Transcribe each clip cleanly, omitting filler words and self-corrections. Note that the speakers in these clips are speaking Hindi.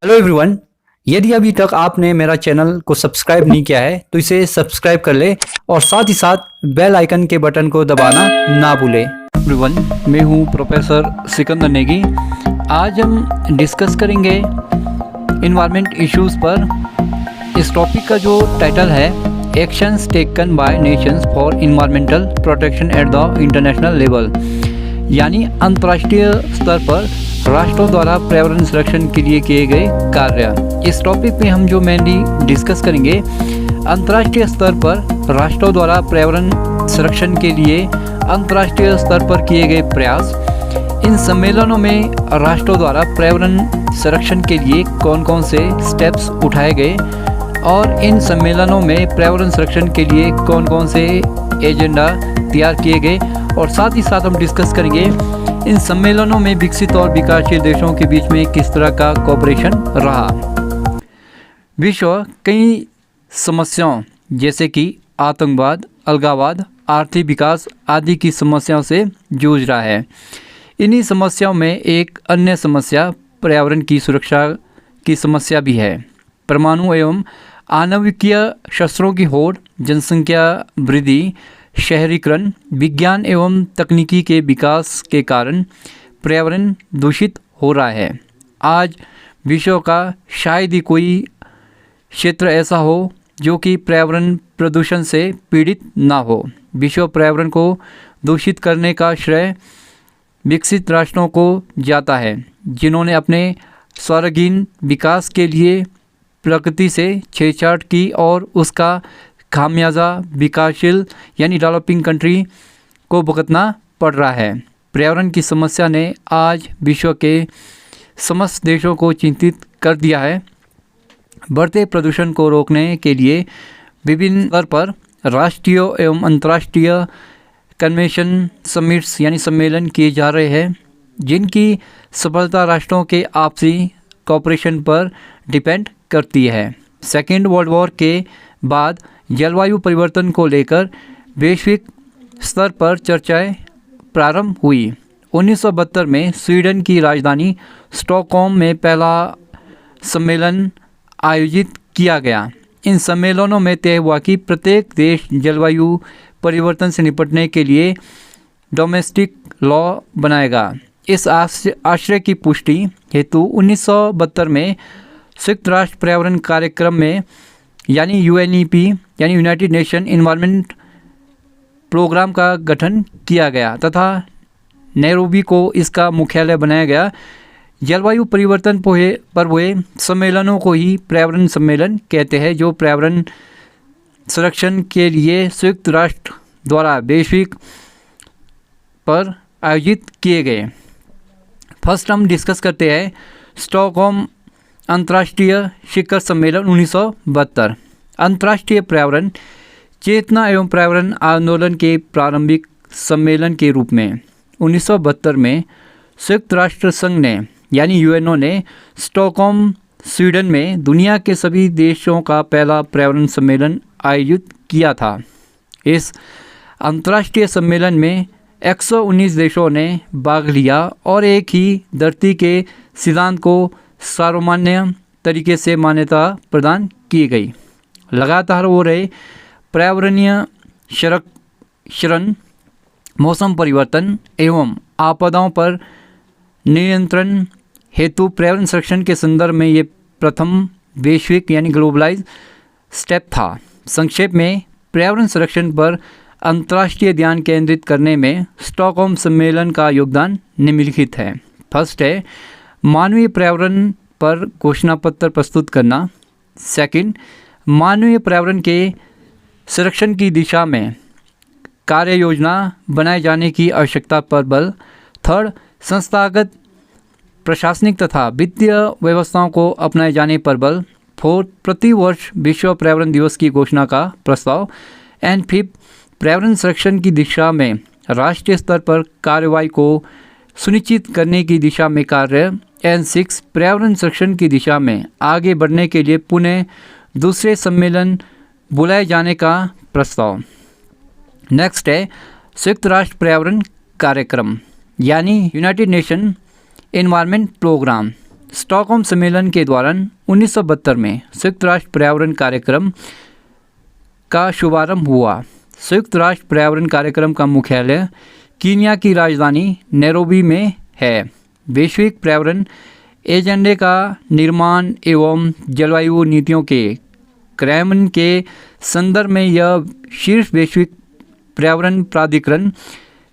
Hello everyone. यदि अभी तक आपने मेरा चैनल को सब्सक्राइब नहीं किया है तो इसे सब्सक्राइब कर ले और साथ ही साथ बेल आइकन के बटन को दबाना ना भूलें। एवरीवन, मैं हूं प्रोफेसर सिकंदर नेगी। आज हम डिस्कस करेंगे इन्वायरमेंट इश्यूज़ पर। इस टॉपिक का जो टाइटल है actions taken by Nations for environmental protection at the international level, यानी अंतर्राष्ट्रीय स्तर पर राष्ट्रों द्वारा पर्यावरण संरक्षण के लिए किए गए कार्य। इस टॉपिक में हम जो मेनली डिस्कस करेंगे अंतर्राष्ट्रीय स्तर पर राष्ट्रों द्वारा पर्यावरण संरक्षण के लिए अंतर्राष्ट्रीय स्तर पर किए गए प्रयास। इन सम्मेलनों में राष्ट्रों द्वारा पर्यावरण संरक्षण के लिए कौन कौन से स्टेप्स उठाए गए और इन सम्मेलनों में पर्यावरण संरक्षण के लिए कौन कौन से एजेंडा तैयार किए गए, और साथ ही साथ हम डिस्कस करेंगे इन सम्मेलनों में विकसित और विकासशील देशों के बीच में किस तरह का कोऑपरेशन रहा। विश्व कई समस्याओं जैसे कि आतंकवाद, अलगाववाद, आर्थिक विकास आदि की समस्याओं से जूझ रहा है। इन्हीं समस्याओं में एक अन्य समस्या पर्यावरण की सुरक्षा की समस्या भी है। परमाणु एवं आणविकीय शस्त्रों की होड़, जनसंख्या वृद्धि, शहरीकरण, विज्ञान एवं तकनीकी के विकास के कारण पर्यावरण दूषित हो रहा है। आज विश्व का शायद ही कोई क्षेत्र ऐसा हो जो कि पर्यावरण प्रदूषण से पीड़ित ना हो। विश्व पर्यावरण को दूषित करने का श्रेय विकसित राष्ट्रों को जाता है, जिन्होंने अपने सर्वांगीण विकास के लिए प्रकृति से छेड़छाड़ की और उसका खामियाजा विकासशील यानी डेवलपिंग कंट्री को भुगतना पड़ रहा है। पर्यावरण की समस्या ने आज विश्व के समस्त देशों को चिंतित कर दिया है। बढ़ते प्रदूषण को रोकने के लिए विभिन्न स्तर पर राष्ट्रीय एवं अंतर्राष्ट्रीय कन्वेंशन समिट्स यानी सम्मेलन किए जा रहे हैं, जिनकी सफलता राष्ट्रों के आपसी कोऑपरेशन पर डिपेंड करती है। सेकेंड वर्ल्ड वॉर के बाद जलवायु परिवर्तन को लेकर वैश्विक स्तर पर चर्चाएं प्रारंभ हुई। 1972 में स्वीडन की राजधानी स्टॉकहोम में पहला सम्मेलन आयोजित किया गया। इन सम्मेलनों में तय हुआ कि प्रत्येक देश जलवायु परिवर्तन से निपटने के लिए डोमेस्टिक लॉ बनाएगा। इस आशय की पुष्टि हेतु 1972 में संयुक्त राष्ट्र पर्यावरण कार्यक्रम में यानी यूएनईपी यानी यूनाइटेड नेशन इन्वायरमेंट प्रोग्राम का गठन किया गया तथा नैरोबी को इसका मुख्यालय बनाया गया। जलवायु परिवर्तन पर हुए सम्मेलनों को ही पर्यावरण सम्मेलन कहते हैं, जो पर्यावरण संरक्षण के लिए संयुक्त राष्ट्र द्वारा वैश्विक पर आयोजित किए गए। फर्स्ट हम डिस्कस करते हैं स्टॉकहोम अंतर्राष्ट्रीय शिखर सम्मेलन 1972। अंतर्राष्ट्रीय पर्यावरण चेतना एवं पर्यावरण आंदोलन के प्रारंभिक सम्मेलन के रूप में 1972 में संयुक्त राष्ट्र संघ ने यानी यूएनओ ने स्टॉकहोम स्वीडन में दुनिया के सभी देशों का पहला पर्यावरण सम्मेलन आयोजित किया था। इस अंतर्राष्ट्रीय सम्मेलन में 119 देशों ने भाग लिया और एक ही धरती के सिद्धांत को सार्वमान्य तरीके से मान्यता प्रदान की गई। लगातार हो रहे पर्यावरणीय क्षरण, मौसम परिवर्तन एवं आपदाओं पर नियंत्रण हेतु पर्यावरण संरक्षण के संदर्भ में ये प्रथम वैश्विक यानी ग्लोबलाइज स्टेप था। संक्षेप में पर्यावरण संरक्षण पर अंतर्राष्ट्रीय ध्यान केंद्रित करने में स्टॉकहोम सम्मेलन का योगदान निम्नलिखित है। फर्स्ट है मानवीय पर्यावरण पर घोषणा पत्र प्रस्तुत करना। सेकंड, मानवीय पर्यावरण के संरक्षण की दिशा में कार्य योजना बनाए जाने की आवश्यकता पर बल। थर्ड, संस्थागत प्रशासनिक तथा वित्तीय व्यवस्थाओं को अपनाए जाने पर बल। फोर्थ, प्रतिवर्ष विश्व पर्यावरण दिवस की घोषणा का प्रस्ताव। एंड फिफ्थ, पर्यावरण संरक्षण की दिशा में राष्ट्रीय स्तर पर कार्रवाई को सुनिश्चित करने की दिशा में कार्य। एंड सिक्स, पर्यावरण संरक्षण की दिशा में आगे बढ़ने के लिए पुनः दूसरे सम्मेलन बुलाए जाने का प्रस्ताव। नेक्स्ट है संयुक्त राष्ट्र पर्यावरण कार्यक्रम यानी United Nation environment programme. Stockholm सम्मेलन के दौरान 1972 में संयुक्त राष्ट्र पर्यावरण कार्यक्रम का शुभारंभ हुआ। संयुक्त राष्ट्र पर्यावरण कार्यक्रम का मुख्यालय कीनिया की राजधानी नैरोबी में है। वैश्विक पर्यावरण एजेंडे का निर्माण एवं जलवायु नीतियों के क्रियान्वयन के संदर्भ में यह शीर्ष वैश्विक पर्यावरण प्राधिकरण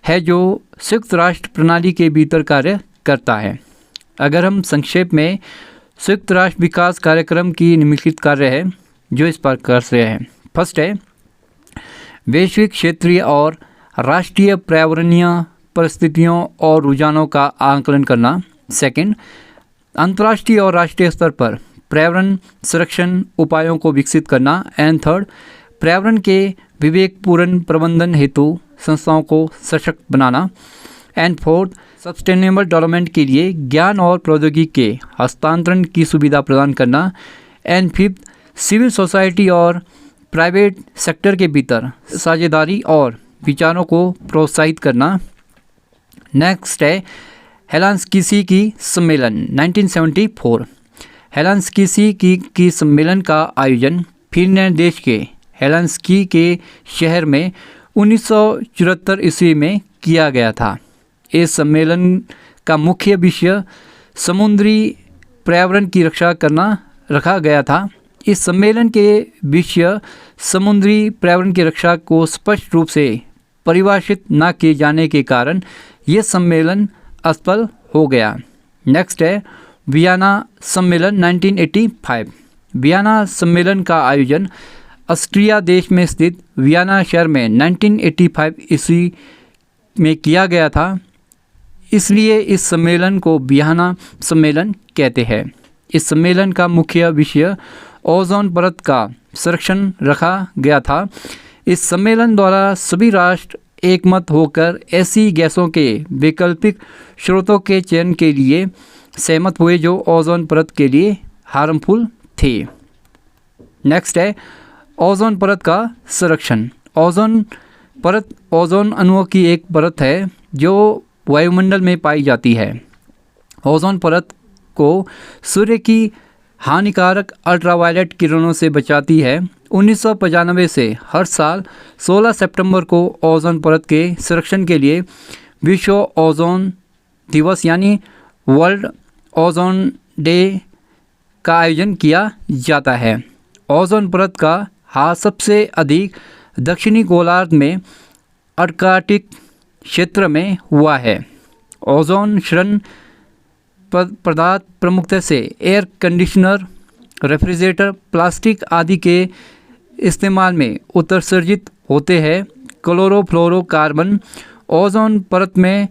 है जो संयुक्त राष्ट्र प्रणाली के भीतर कार्य करता है। अगर हम संक्षेप में संयुक्त राष्ट्र विकास कार्यक्रम की निम्नलिखित कार्य है जो इस पर कर रहे हैं। फर्स्ट है वैश्विक, क्षेत्रीय और राष्ट्रीय पर्यावरणीय परिस्थितियों और रुझानों का आकलन करना। सेकंड, अंतर्राष्ट्रीय और राष्ट्रीय स्तर पर पर्यावरण संरक्षण उपायों को विकसित करना। एंड थर्ड, पर्यावरण के विवेकपूर्ण प्रबंधन हेतु संस्थाओं को सशक्त बनाना। एंड फोर्थ, सस्टेनेबल डेवलपमेंट के लिए ज्ञान और प्रौद्योगिकी के हस्तांतरण की सुविधा प्रदान करना। एंड फिफ्थ, सिविल सोसाइटी और प्राइवेट सेक्टर के भीतर साझेदारी और विचारों को प्रोत्साहित करना। नेक्स्ट है हेलसिंकी की सम्मेलन 1974। हेलसिंकी की सम्मेलन का आयोजन फिनलैंड देश के हेलसिंकी के शहर में 1974 ईस्वी में किया गया था। इस सम्मेलन का मुख्य विषय समुद्री पर्यावरण की रक्षा करना रखा गया था। इस सम्मेलन के विषय समुद्री पर्यावरण की रक्षा को स्पष्ट रूप से परिभाषित न किए जाने के कारण यह सम्मेलन असफल हो गया। नेक्स्ट है वियना सम्मेलन 1985। वियना सम्मेलन का आयोजन ऑस्ट्रिया देश में स्थित वियना शहर में 1985 ईस्वी में किया गया था, इसलिए इस सम्मेलन को वियना सम्मेलन कहते हैं। इस सम्मेलन का मुख्य विषय ओजोन परत का संरक्षण रखा गया था। इस सम्मेलन द्वारा सभी राष्ट्र एकमत होकर ऐसी गैसों के वैकल्पिक स्रोतों के चयन के लिए सहमत हुए जो ओजोन परत के लिए हार्मफुल थे। नेक्स्ट है ओजोन परत का संरक्षण। ओजोन परत ओजोन अणुओं की एक परत है जो वायुमंडल में पाई जाती है। ओजोन परत को सूर्य की हानिकारक अल्ट्रावायलेट किरणों से बचाती है। 1995 से हर साल 16 सितंबर को ओजोन परत के संरक्षण के लिए विश्व ओजोन दिवस यानी वर्ल्ड ओजोन डे का आयोजन किया जाता है। ओजोन परत का हाथ सबसे अधिक दक्षिणी गोलार्ध में अर्कटिक क्षेत्र में हुआ है। ओजोन क्षरण पदार्थ प्रमुखतः से एयर कंडीशनर, रेफ्रिजरेटर, प्लास्टिक आदि के इस्तेमाल में उत्सर्जित होते हैं। क्लोरोफ्लोरोकार्बन ओजोन परत में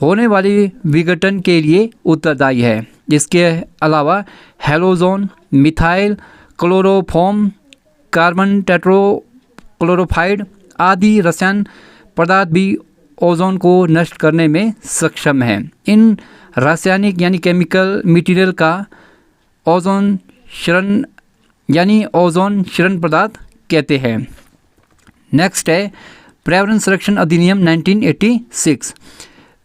होने वाली विघटन के लिए उत्तरदायी है। इसके अलावा हैलोजोन, मिथाइल क्लोरोफॉर्म, कार्बन टेट्राक्लोराइड आदि रसायन पदार्थ भी ओजोन को नष्ट करने में सक्षम हैं। इन रासायनिक यानी केमिकल मटेरियल का ओजोन क्षरण यानी ओजोन क्षरण पदार्थ कहते हैं। नेक्स्ट है पर्यावरण संरक्षण अधिनियम 1986।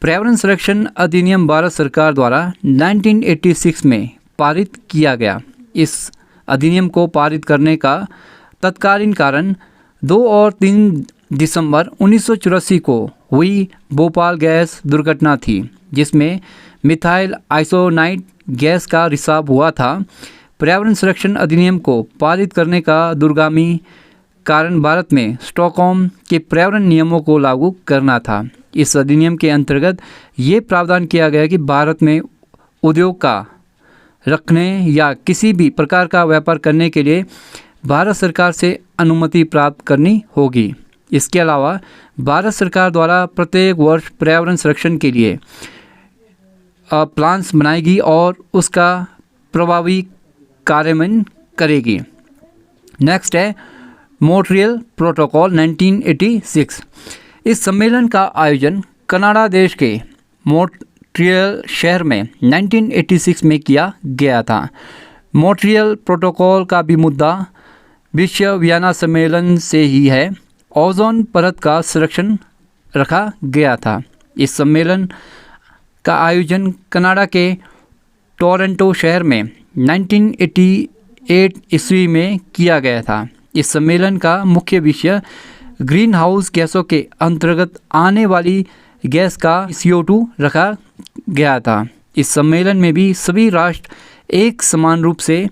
पर्यावरण संरक्षण अधिनियम भारत सरकार द्वारा 1986 में पारित किया गया। इस अधिनियम को पारित करने का तत्कालीन कारण 2 और 3 दिसंबर 1984 को हुई भोपाल गैस दुर्घटना थी, जिसमें मिथाइल आइसोनाइट गैस का रिसाव हुआ था। पर्यावरण संरक्षण अधिनियम को पारित करने का दूरगामी कारण भारत में स्टॉकहोम के पर्यावरण नियमों को लागू करना था। इस अधिनियम के अंतर्गत ये प्रावधान किया गया कि भारत में उद्योग का रखने या किसी भी प्रकार का व्यापार करने के लिए भारत सरकार से अनुमति प्राप्त करनी होगी। इसके अलावा भारत सरकार द्वारा प्रत्येक वर्ष पर्यावरण संरक्षण के लिए प्लान्स बनाएगी और उसका प्रभावी कार्यान्वयन करेगी। नेक्स्ट है मॉन्ट्रियल प्रोटोकॉल 1986। इस सम्मेलन का आयोजन कनाडा देश के मॉन्ट्रियल शहर में 1986 में किया गया था। मॉन्ट्रियल प्रोटोकॉल का भी मुद्दा विश्व वियना सम्मेलन से ही है। ओजोन परत का संरक्षण रखा गया था। इस सम्मेलन का आयोजन कनाडा के टोरंटो शहर में 1988 ईस्वी में किया गया था। इस सम्मेलन का मुख्य विषय ग्रीन हाउस गैसों के अंतर्गत आने वाली गैस का CO2 रखा गया था। इस सम्मेलन में भी सभी राष्ट्र एक समान रूप से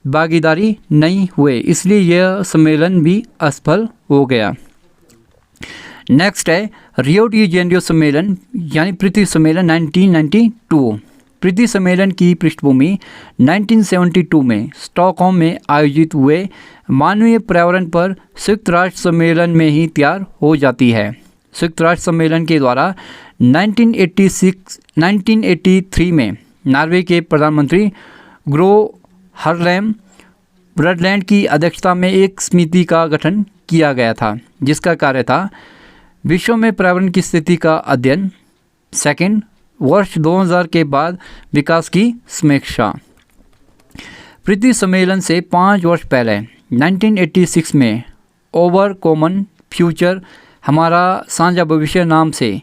भागीदारी नहीं हुए, इसलिए यह सम्मेलन भी असफल हो गया। नेक्स्ट है रियो डी जेनेरियो सम्मेलन यानी पृथ्वी सम्मेलन 1992। पृथ्वी सम्मेलन की पृष्ठभूमि 1972 में स्टॉकहोम में आयोजित हुए मानवीय पर्यावरण पर संयुक्त राष्ट्र सम्मेलन में ही तैयार हो जाती है। संयुक्त राष्ट्र सम्मेलन के द्वारा 1983 में नॉर्वे के प्रधानमंत्री ग्रो हार्लेम ब्रडलैंड की अध्यक्षता में एक समिति का गठन किया गया था, जिसका कार्य था विश्व में पर्यावरण की स्थिति का अध्ययन, सेकंड वर्ष 2000 के बाद विकास की समीक्षा। पृथ्वी सम्मेलन से 5 वर्ष पहले 1986 में ओवर कॉमन फ्यूचर हमारा साझा भविष्य नाम से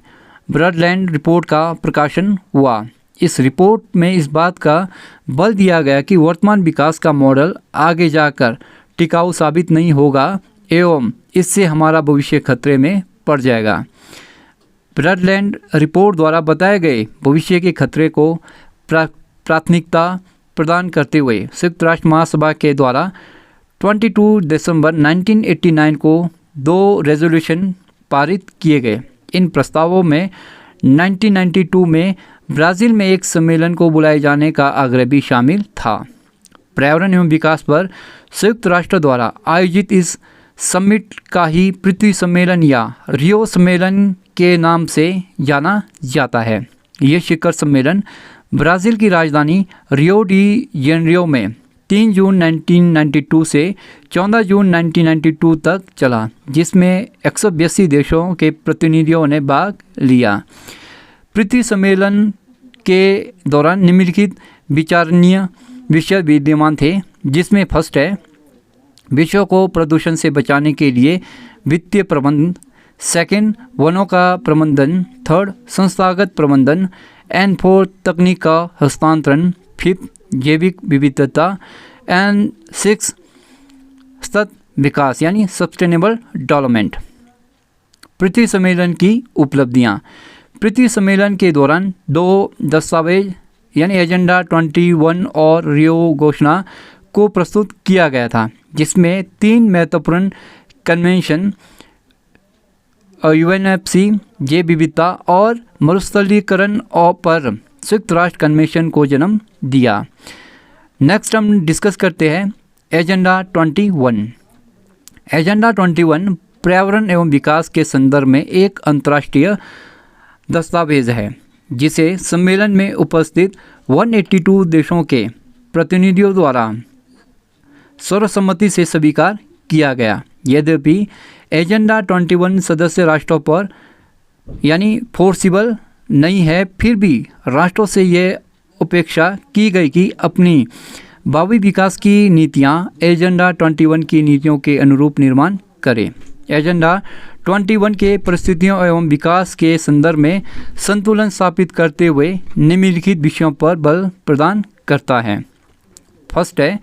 ब्रडलैंड रिपोर्ट का प्रकाशन हुआ। इस रिपोर्ट में इस बात का बल दिया गया कि वर्तमान विकास का मॉडल आगे जाकर टिकाऊ साबित नहीं होगा एवं इससे हमारा भविष्य खतरे में पड़ जाएगा। ब्रडलैंड रिपोर्ट द्वारा बताए गए भविष्य के खतरे को प्राथमिकता प्रदान करते हुए संयुक्त राष्ट्र महासभा के द्वारा 22 दिसंबर 1989 को 2 रेजोल्यूशन पारित किए गए। इन प्रस्तावों में 1992 में ब्राज़ील में एक सम्मेलन को बुलाए जाने का आग्रह भी शामिल था। पर्यावरण एवं विकास पर संयुक्त राष्ट्र द्वारा आयोजित इस समिट का ही पृथ्वी सम्मेलन या रियो सम्मेलन के नाम से जाना जाता है। यह शिखर सम्मेलन ब्राज़ील की राजधानी रियो डी जेनेरियो में 3 जून 1992 से 14 जून 1992 तक चला, जिसमें 182 देशों के प्रतिनिधियों ने भाग लिया। पृथ्वी सम्मेलन के दौरान निम्नलिखित विचारणीय विषय विद्यमान थे, जिसमें फर्स्ट है विश्व को प्रदूषण से बचाने के लिए वित्तीय प्रबंधन, सेकंड वनों का प्रबंधन, थर्ड संस्थागत प्रबंधन, एंड फोर्थ तकनीक का हस्तांतरण, फिफ्थ जैविक विविधता, एंड सिक्स सतत विकास यानी सस्टेनेबल डेवलपमेंट। पृथ्वी सम्मेलन की उपलब्धियां। पृथ्वी सम्मेलन के दौरान 2 दस्तावेज यानी एजेंडा 21 और रियो घोषणा को प्रस्तुत किया गया था, जिसमें 3 महत्वपूर्ण कन्वेंशन UNFC, जैव विविधता और मरुस्थलीकरण पर संयुक्त राष्ट्र कन्वेंशन को जन्म दिया। नेक्स्ट हम डिस्कस करते हैं एजेंडा 21। एजेंडा 21 पर्यावरण एवं विकास के संदर्भ में एक अंतर्राष्ट्रीय दस्तावेज है, जिसे सम्मेलन में उपस्थित 182 देशों के प्रतिनिधियों द्वारा सर्वसम्मति से स्वीकार किया गया। यद्यपि एजेंडा 21 सदस्य राष्ट्रों पर यानी फोर्सिबल नहीं है, फिर भी राष्ट्रों से यह अपेक्षा की गई कि अपनी भावी विकास की नीतियां एजेंडा 21 की नीतियों के अनुरूप निर्माण करें। एजेंडा 21 के परिस्थितियों एवं विकास के संदर्भ में संतुलन स्थापित करते हुए निम्नलिखित विषयों पर बल प्रदान करता है। फर्स्ट है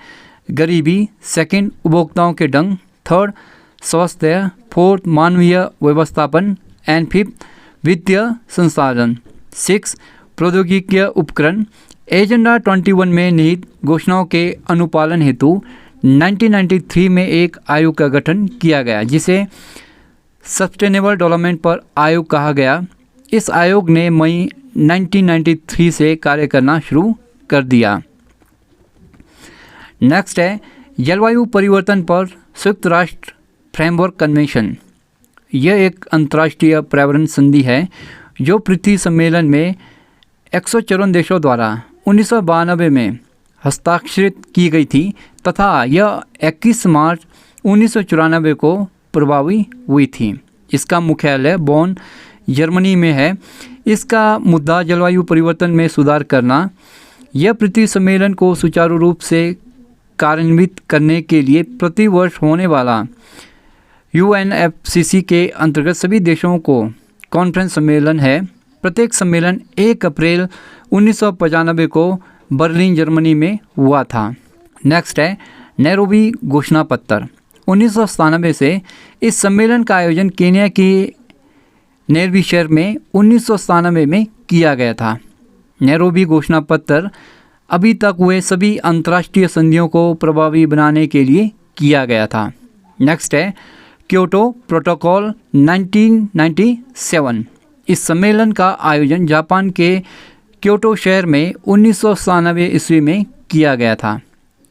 गरीबी, सेकंड उपभोक्ताओं के ढंग, थर्ड स्वास्थ्य, फोर्थ मानवीय व्यवस्थापन, एंड फिफ्थ वित्तीय संसाधन, 6 प्रौद्योगिकीय उपकरण। एजेंडा 21 में निहित घोषणाओं के अनुपालन हेतु 1993 में एक आयोग का गठन किया गया, जिसे सस्टेनेबल डेवलपमेंट पर आयोग कहा गया। इस आयोग ने मई 1993 से कार्य करना शुरू कर दिया। नेक्स्ट है जलवायु परिवर्तन पर संयुक्त राष्ट्र फ्रेमवर्क कन्वेंशन। यह एक अंतर्राष्ट्रीय पर्यावरण संधि है जो पृथ्वी सम्मेलन में 154 देशों द्वारा 1992 में हस्ताक्षरित की गई थी तथा यह 21 मार्च 1994 को प्रभावी हुई थी। इसका मुख्यालय बोन, जर्मनी में है। इसका मुद्दा जलवायु परिवर्तन में सुधार करना। यह पृथ्वी सम्मेलन को सुचारू रूप से कार्यान्वित करने के लिए प्रतिवर्ष होने वाला UNFCCC के अंतर्गत सभी देशों को कॉन्फ्रेंस सम्मेलन है। प्रत्येक सम्मेलन 1 अप्रैल 1995 को बर्लिन जर्मनी में हुआ था। नेक्स्ट है नैरोबी घोषणा पत्र। 1997 से इस सम्मेलन का आयोजन केन्या के नैरोबी शहर में 1997 में किया गया था। नैरोबी घोषणा पत्र अभी तक हुए सभी अंतर्राष्ट्रीय संधियों को प्रभावी बनाने के लिए किया गया था। नेक्स्ट है क्योटो प्रोटोकॉल 1997। इस सम्मेलन का आयोजन जापान के क्योटो शहर में 1997 ईस्वी में किया गया था।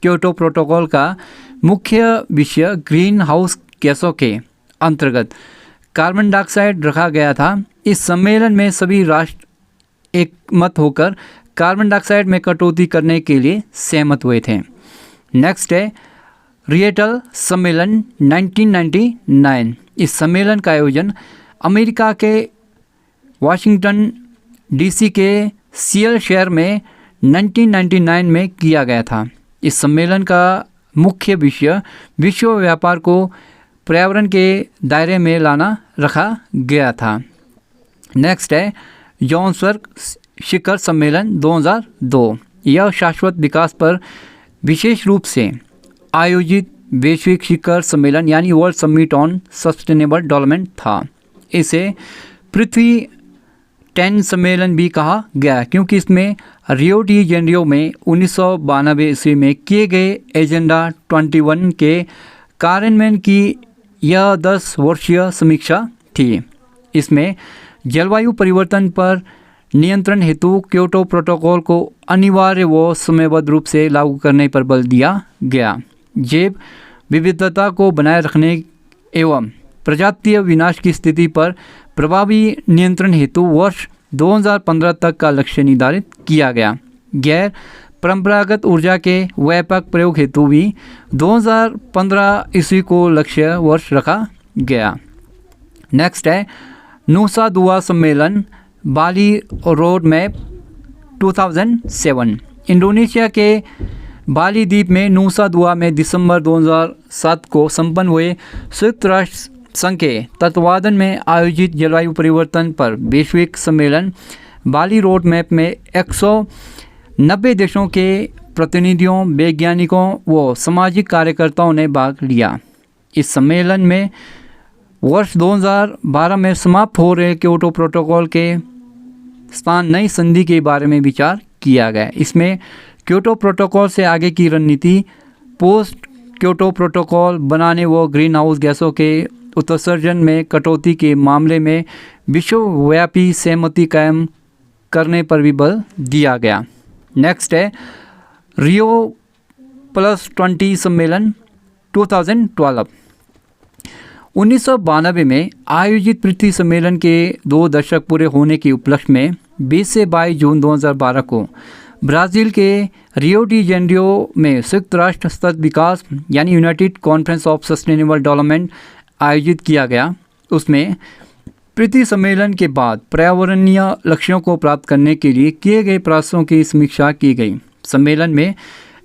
क्योटो प्रोटोकॉल का मुख्य विषय ग्रीन हाउस गैसों के अंतर्गत कार्बन डाइऑक्साइड रखा गया था। इस सम्मेलन में सभी राष्ट्र एकमत होकर कार्बन डाइऑक्साइड में कटौती करने के लिए सहमत हुए थे। नेक्स्ट है रिएटल सम्मेलन 1999। इस सम्मेलन का आयोजन अमेरिका के वाशिंगटन डीसी के सियल शहर में 1999 में किया गया था। इस सम्मेलन का मुख्य विषय विश्व व्यापार को पर्यावरण के दायरे में लाना रखा गया था। नेक्स्ट है जोहान्सबर्ग शिखर सम्मेलन 2002। यह शाश्वत विकास पर विशेष रूप से आयोजित वैश्विक शिखर सम्मेलन यानी world summit on sustainable development था। इसे पृथ्वी 10 सम्मेलन भी कहा गया क्योंकि इसमें रियो डी जेनेरियो में 1992 ईस्वी में किए गए एजेंडा 21 के कार्यान्वयन की यह 10 वर्षीय समीक्षा थी। इसमें जलवायु परिवर्तन पर नियंत्रण हेतु क्योटो प्रोटोकॉल को अनिवार्य व समयबद्ध रूप से लागू करने पर बल दिया गया। जैव विविधता को बनाए रखने एवं प्रजातीय विनाश की स्थिति पर प्रभावी नियंत्रण हेतु वर्ष 2015 तक का लक्ष्य निर्धारित किया गया। गैर परंपरागत ऊर्जा के व्यापक प्रयोग हेतु भी 2015 ईस्वी को लक्ष्य वर्ष रखा गया। नेक्स्ट है नुसा दुआ सम्मेलन बाली रोड मैप 2007। इंडोनेशिया के बाली द्वीप में नुसा दुआ में दिसंबर 2007 को संपन्न हुए संयुक्त राष्ट्र संघ के तत्वावधान में आयोजित जलवायु परिवर्तन पर वैश्विक सम्मेलन बाली रोड मैप में 190 देशों के प्रतिनिधियों, वैज्ञानिकों व सामाजिक कार्यकर्ताओं ने भाग लिया। इस सम्मेलन में वर्ष 2012 में समाप्त हो रहे क्योटो प्रोटोकॉल के स्थान नई संधि के बारे में विचार किया गया। इसमें क्योटो प्रोटोकॉल से आगे की रणनीति, पोस्ट क्योटो प्रोटोकॉल बनाने व ग्रीन हाउस गैसों के उत्सर्जन में कटौती के मामले में विश्वव्यापी सहमति कायम करने पर भी बल दिया गया। नेक्स्ट है रियो +20 सम्मेलन 2012। 1992 में आयोजित पृथ्वी सम्मेलन के 2 दशक पूरे होने के उपलक्ष्य में 20 से 22 जून 2012 को ब्राज़ील के रियो डी जेनेरियो में संयुक्त राष्ट्र स्तर विकास यानी United conference of sustainable development आयोजित किया गया। उसमें पृथ्वी सम्मेलन के बाद पर्यावरणीय लक्ष्यों को प्राप्त करने के लिए किए गए प्रयासों की समीक्षा की गई। सम्मेलन में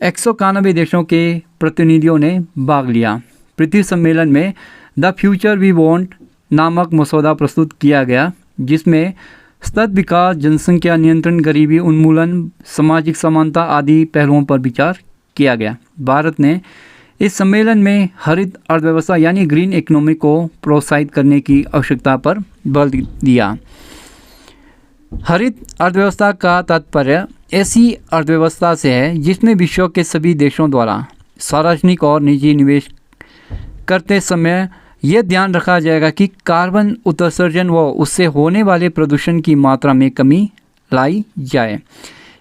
191 देशों के प्रतिनिधियों ने भाग लिया। पृथ्वी सम्मेलन में द फ्यूचर वी वांट नामक मसौदा प्रस्तुत किया गया, जिसमें सतत विकास, जनसंख्या नियंत्रण, गरीबी उन्मूलन, सामाजिक समानता आदि पहलुओं पर विचार किया गया। भारत ने इस सम्मेलन में हरित अर्थव्यवस्था यानी ग्रीन इकोनॉमी को प्रोत्साहित करने की आवश्यकता पर बल दिया। हरित अर्थव्यवस्था का तात्पर्य ऐसी अर्थव्यवस्था से है जिसमें विश्व के सभी देशों द्वारा सार्वजनिक और निजी निवेश करते समय यह ध्यान रखा जाएगा कि कार्बन उत्सर्जन व उससे होने वाले प्रदूषण की मात्रा में कमी लाई जाए।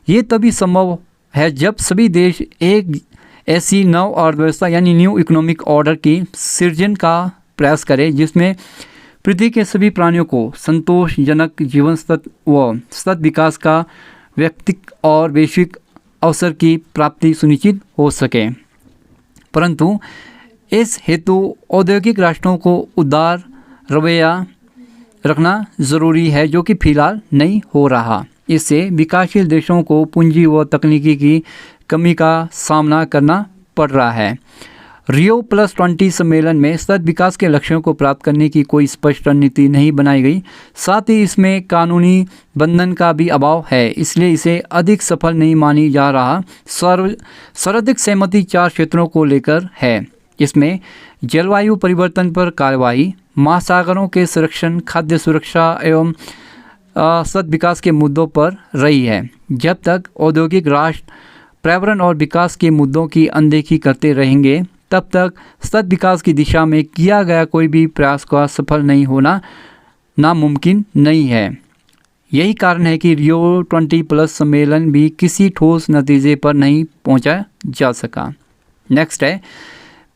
ये तभी संभव है जब सभी देश एक ऐसी नव अर्थव्यवस्था यानी न्यू इकोनॉमिक ऑर्डर की सृजन का प्रयास करें जिसमें पृथ्वी के सभी प्राणियों को संतोषजनक जीवन स्तर व सतत विकास का व्यक्तिक और वैश्विक अवसर की प्राप्ति सुनिश्चित हो सके। परंतु इस हेतु औद्योगिक राष्ट्रों को उदार रवैया रखना ज़रूरी है, जो कि फिलहाल नहीं हो रहा। इससे विकासशील देशों को पूंजी व तकनीकी की कमी का सामना करना पड़ रहा है। Rio+20 सम्मेलन में सतत विकास के लक्ष्यों को प्राप्त करने की कोई स्पष्ट रणनीति नहीं बनाई गई। साथ ही इसमें कानूनी बंधन का भी अभाव है, इसलिए इसे अधिक सफल नहीं मानी जा रहा। सर्वाधिक सहमति 4 क्षेत्रों को लेकर है। इसमें जलवायु परिवर्तन पर कार्रवाई, महासागरों के संरक्षण, खाद्य सुरक्षा एवं सतत विकास के मुद्दों पर रही है। जब तक औद्योगिक राष्ट्र पर्यावरण और विकास के मुद्दों की अनदेखी करते रहेंगे, तब तक सतत विकास की दिशा में किया गया कोई भी प्रयास का सफल नहीं होना नामुमकिन नहीं है। यही कारण है कि Rio+20 सम्मेलन भी किसी ठोस नतीजे पर नहीं पहुंचा जा सका। नेक्स्ट है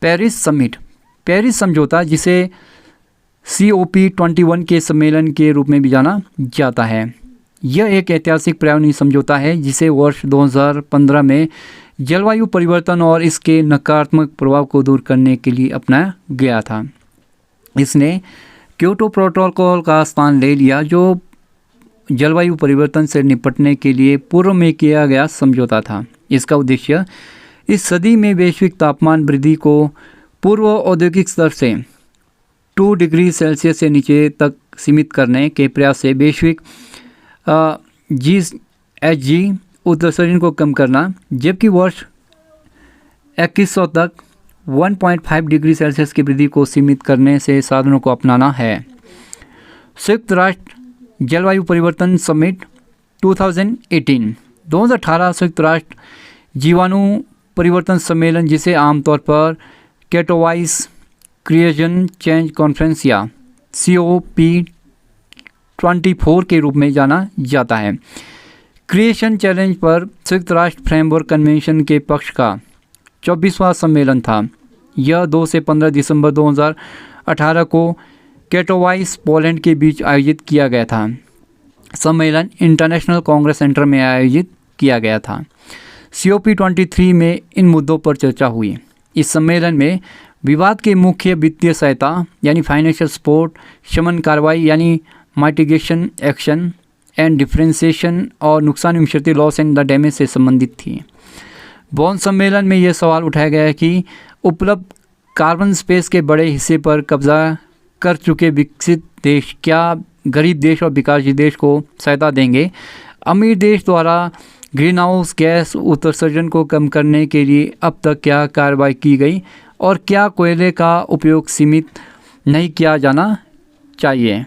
पेरिस समिट। पेरिस समझौता, जिसे COP21 के सम्मेलन के रूप में भी जाना जाता है, यह एक ऐतिहासिक पर्यावरणीय समझौता है जिसे वर्ष 2015 में जलवायु परिवर्तन और इसके नकारात्मक प्रभाव को दूर करने के लिए अपनाया गया था। इसने क्योटो प्रोटोकॉल का स्थान ले लिया, जो जलवायु परिवर्तन से निपटने के लिए पूर्व में किया गया समझौता था। इसका उद्देश्य इस सदी में वैश्विक तापमान वृद्धि को पूर्व औद्योगिक स्तर से 2 डिग्री सेल्सियस से नीचे तक सीमित करने के प्रयास से वैश्विक GHG उत्सर्जन को कम करना, जबकि वर्ष 2100 तक 1.5 डिग्री सेल्सियस की वृद्धि को सीमित करने से साधनों को अपनाना है। संयुक्त राष्ट्र जलवायु परिवर्तन समिट 2018 संयुक्त राष्ट्र जीवाणु परिवर्तन सम्मेलन, जिसे आमतौर पर कैटोवाइस क्रिएशन चेंज कॉन्फ्रेंस या COP24 के रूप में जाना जाता है, क्रिएशन चैलेंज पर संयुक्त राष्ट्र फ्रेमवर्क कन्वेंशन के पक्ष का 24वां सम्मेलन था। यह 2 से 15 दिसंबर 2018 को कैटोवाइस, पोलैंड के बीच आयोजित किया गया था। सम्मेलन इंटरनेशनल कांग्रेस सेंटर में आयोजित किया गया था। COP23 में इन मुद्दों पर चर्चा हुई। इस सम्मेलन में विवाद के मुख्य वित्तीय सहायता यानी फाइनेंशियल सपोर्ट, शमन कार्रवाई यानी माइटिगेशन एक्शन एंड डिफरेंशिएशन और नुकसान एवं क्षति लॉस एंड द डैमेज से संबंधित थी। बॉन सम्मेलन में यह सवाल उठाया गया है कि उपलब्ध कार्बन स्पेस के बड़े हिस्से पर कब्जा कर चुके विकसित देश क्या गरीब देश और विकासशील देश को सहायता देंगे। अमीर देश द्वारा ग्रीन हाउस गैस उत्सर्जन को कम करने के लिए अब तक क्या कार्रवाई की गई और क्या कोयले का उपयोग सीमित नहीं किया जाना चाहिए।